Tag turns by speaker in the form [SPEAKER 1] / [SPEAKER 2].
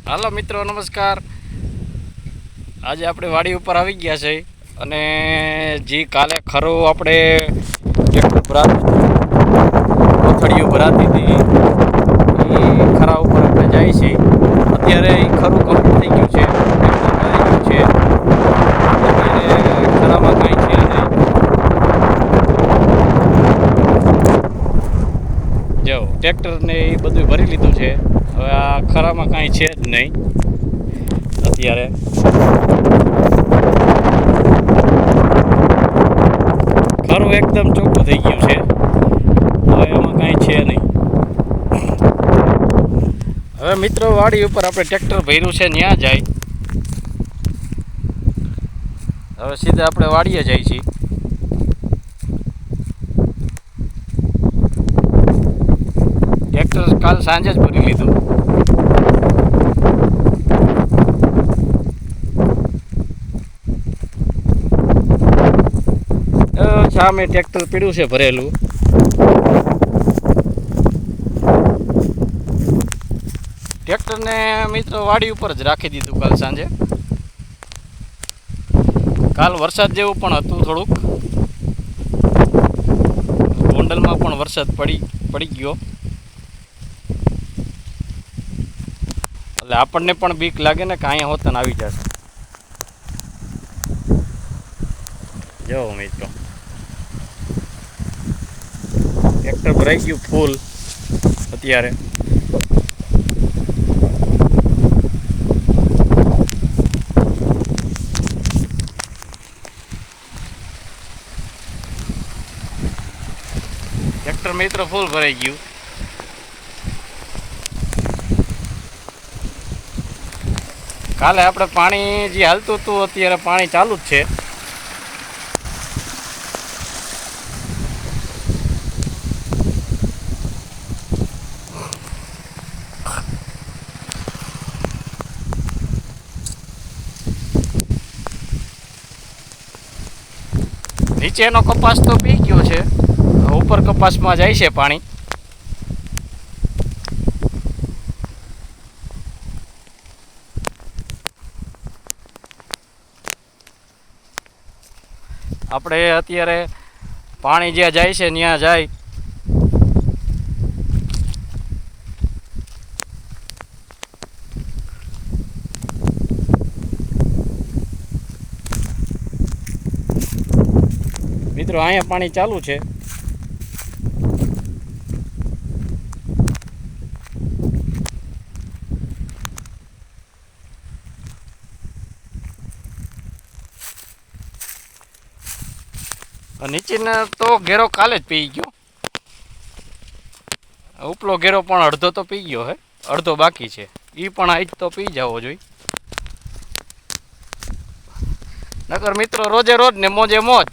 [SPEAKER 1] હાલો મિત્રો નમસ્કાર। આજે આપણે વાડી ઉપર આવી ગયા છે અને જે કાલે ખરો આપણે ટ્રેક્ટર કોથળીઓ ભરાતી હતી એ ખરા ઉપર આપણે જાય છે। અત્યારે એ ખરું કમ્પ્લીટ થઈ ગયું છે, અત્યારે ખરામાં કાંઈ છે નહીં। જો ટ્રેક્ટરને એ બધું ભરી લીધું છે, હવે આ ખરામાં કાંઈ છે જ નહીં। અત્યારે ખરું એકદમ ચોખ્ખું થઈ ગયું છે, હવે એમાં કાંઈ છે નહીં। હવે મિત્રો વાડી ઉપર આપણે ટ્રેક્ટર ભર્યું છે ત્યાં જાય, હવે સીધા આપણે વાડીએ જાય છીએ। ટ્રેક્ટર કાલ સાંજે જ ભરી લીધું। સામે ટ્રેક્ટર પીડ્યું છે ભરેલું। ટ્રેક્ટરને મિત્રો વાડી ઉપર જ રાખી દીધું કાલ સાંજે। કાલ વરસાદ જેવું પણ હતું, થોડુંક ગોંડલમાં પણ વરસાદ પડી ગયો, એટલે આપણને પણ બીક લાગે ને કે અહીંયા હોતન આવી જશે। જો મિત્રો ટ્રેક્ટર ભરાઈ ગયું ફૂલ અત્યારે। ટ્રેક્ટર મિત્રો ફૂલ ભરાઈ ગયું। કાલે આપણે પાણી જે હાલતું હતું અત્યારે પાણી ચાલુ જ છે। નીચેનો કપાસ તો પી ગયો છે, ઉપર કપાસમાં જાય છે પાણી। આપણે અત્યારે પાણી જ્યાં જાય છે ત્યાં જાય। મિત્રો અહીંયા પાણી ચાલુ છે, નીચેનો તો ઘેરો કાલે જ પી ગયો, ઉપલો ઘેરો પણ અડધો તો પી ગયો હે, અડધો બાકી છે, એ પણ આજ તો પી જવો જોઈએ। નકર મિત્રો રોજે રોજ ને મોજે મોજ।